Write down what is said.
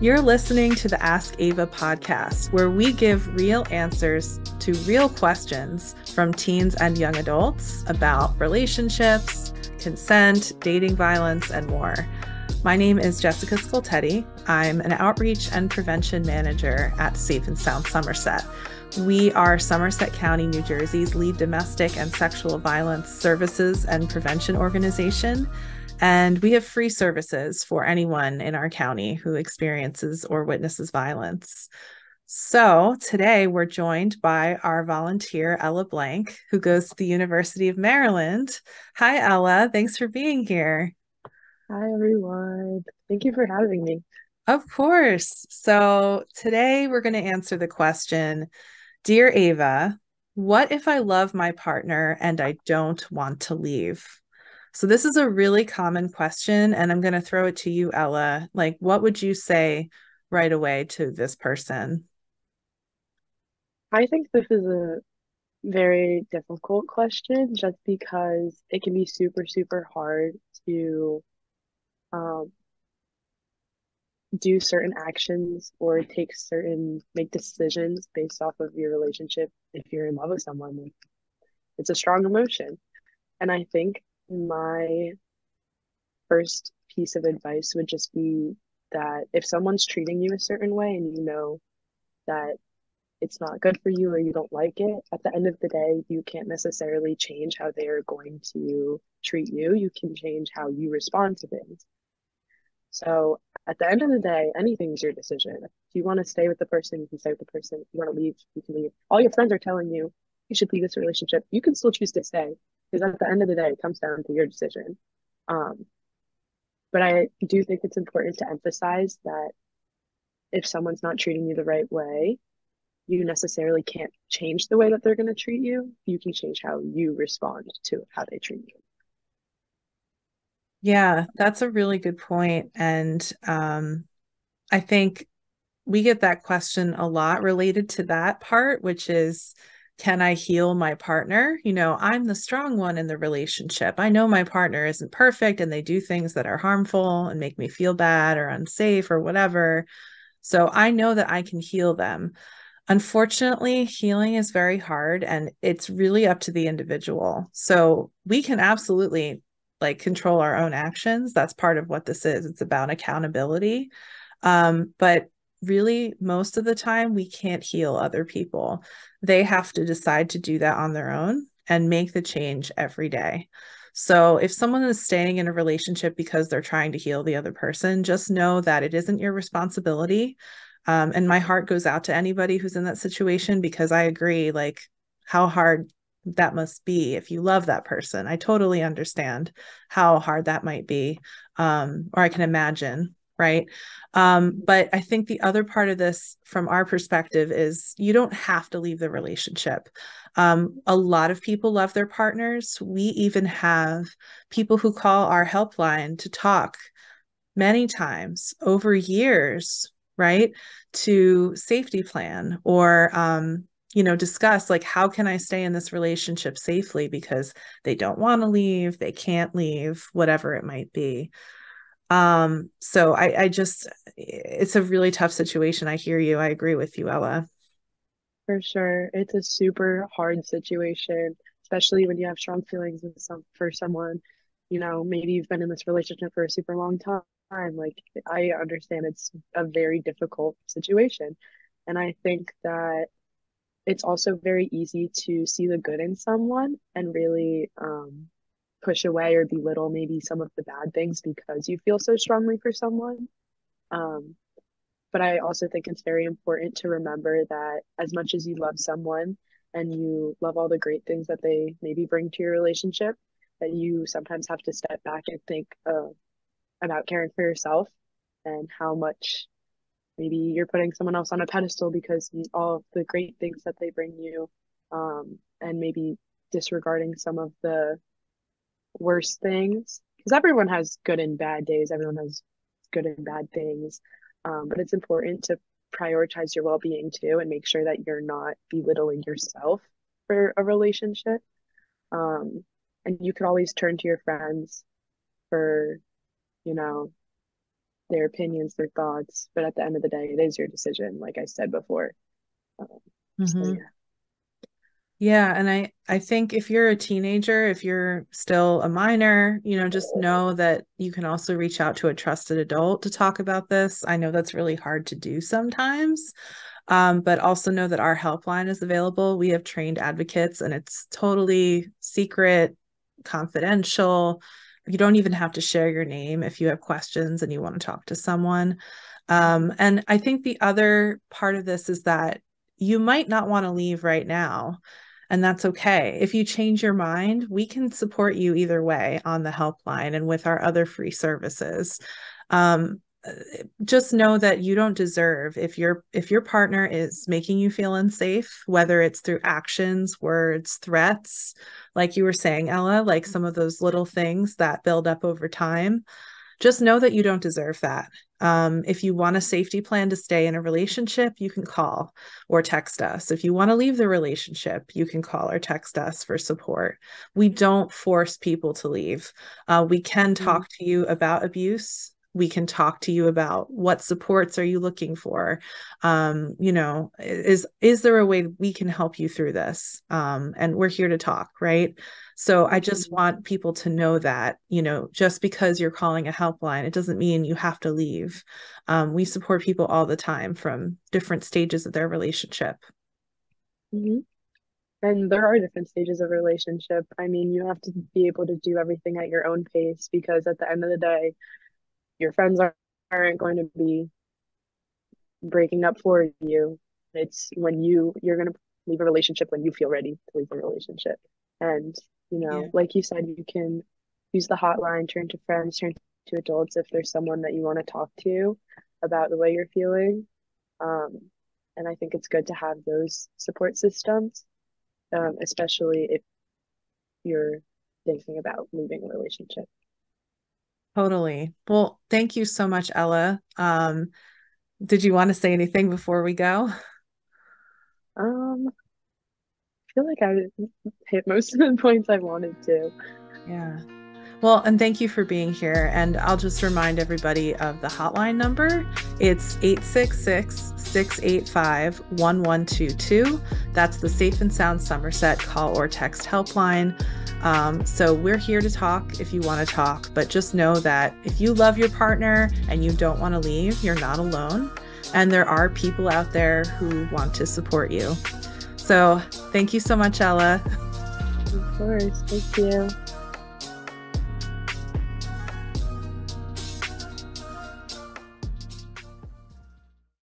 You're listening to the Ask Ava podcast, where we give real answers to real questions from teens and young adults about relationships, consent, dating violence, and more. My name is Jessica Scoltetti. I'm an outreach and prevention manager at Safe and Sound Somerset. We are Somerset County, New Jersey's lead domestic and sexual violence services and prevention organization. And we have free services for anyone in our county who experiences or witnesses violence. So today we're joined by our volunteer, Ella Blank, who goes to the University of Maryland. Hi, Ella. Thanks for being here. Hi everyone. Thank you for having me. Of course. So today we're going to answer the question, Dear Ava, what if I love my partner and I don't want to leave? So this is a really common question, and I'm going to throw it to you, Ella. Like, what would you say right away to this person? I think this is a very difficult question just because it can be super, super hard to um, do certain actions or make decisions based off of your relationship if you're in love with someone. Like, it's a strong emotion. And I think my first piece of advice would just be that if someone's treating you a certain way and you know that it's not good for you or you don't like it, at the end of the day, you can't necessarily change how they are going to treat you. You can change how you respond to things. So at the end of the day, anything's your decision. If you want to stay with the person, you can stay with the person. If you want to leave, you can leave. All your friends are telling you you should leave this relationship. You can still choose to stay because at the end of the day, it comes down to your decision. Um, but I do think it's important to emphasize that if someone's not treating you the right way, you necessarily can't change the way that they're going to treat you. You can change how you respond to how they treat you. Yeah, that's a really good point. And I think we get that question a lot related to that part, which is, can I heal my partner? I'm the strong one in the relationship. I know my partner isn't perfect and they do things that are harmful and make me feel bad or unsafe or whatever. So I know that I can heal them. Unfortunately, healing is very hard and it's really up to the individual. So we can absolutely like control our own actions. That's part of what this is. It's about accountability. But really, most of the time, we can't heal other people. They have to decide to do that on their own and make the change every day. So if someone is staying in a relationship because they're trying to heal the other person, just know that it isn't your responsibility. And my heart goes out to anybody who's in that situation because I agree, like, how hard that must be if you love that person. I totally understand how hard that might be, or I can imagine, right? But I think the other part of this, from our perspective, is you don't have to leave the relationship. A lot of people love their partners. We even have people who call our helpline to talk many times over years, right? To safety plan or, discuss like, how can I stay in this relationship safely because they don't want to leave, they can't leave, whatever it might be. So I just, it's a really tough situation. I hear you. I agree with you, Ella. For sure, it's a super hard situation, especially when you have strong feelings for someone. Maybe you've been in this relationship for a super long time. Like, I understand it's a very difficult situation. And I think that it's also very easy to see the good in someone and really push away or belittle maybe some of the bad things because you feel so strongly for someone. Um, but I also think it's very important to remember that as much as you love someone and you love all the great things that they maybe bring to your relationship, that you sometimes have to step back and think about caring for yourself and how much maybe you're putting someone else on a pedestal because all of the great things that they bring you, and maybe disregarding some of the worst things. Because everyone has good and bad days, everyone has good and bad things. But it's important to prioritize your well being too and make sure that you're not belittling yourself for a relationship. Um, and you can always turn to your friends for, you know, their opinions, their thoughts, but at the end of the day, it is your decision, like I said before. Um, so Mm-hmm. yeah. Yeah, and I think if you're a teenager, if you're still a minor, just know that you can also reach out to a trusted adult to talk about this. I know that's really hard to do sometimes, but also know that our helpline is available. We have trained advocates, and it's totally secret, confidential. You don't even have to share your name if you have questions and you want to talk to someone. And I think the other part of this is that you might not want to leave right now. And that's okay. If you change your mind, we can support you either way on the helpline and with our other free services. Um, just know that you don't deserve, if your partner is making you feel unsafe, whether it's through actions, words, threats, like you were saying, Ella, like some of those little things that build up over time, just know that you don't deserve that. If you want a safety plan to stay in a relationship, you can call or text us. If you want to leave the relationship, you can call or text us for support. We don't force people to leave. We can Mhm. talk to you about abuse. We can talk to you about what supports are you looking for. Is there a way we can help you through this? And we're here to talk, right? So I just Mhm. want people to know that, just because you're calling a helpline, it doesn't mean you have to leave. We support people all the time from different stages of their relationship. Mhm. And there are different stages of relationship. I mean, you have to be able to do everything at your own pace because at the end of the day, your friends aren't going to be breaking up for you. It's when you're going to leave a relationship when you feel ready to leave a relationship. And, Yeah, like you said, you can use the hotline, turn to friends, turn to adults if there's someone that you want to talk to about the way you're feeling. Um, and I think it's good to have those support systems, especially if you're thinking about leaving a relationship. totally. Well, thank you so much, Ella. Did you want to say anything before we go? I feel like I hit most of the points I wanted to. Yeah. Well, and thank you for being here. And I'll just remind everybody of the hotline number. It's 866-685-1122. That's the Safe and Sound Somerset call or text helpline. So we're here to talk if you want to talk, but just know that if you love your partner and you don't want to leave, you're not alone. And there are people out there who want to support you. So thank you so much, Ella. Of course. Thank you.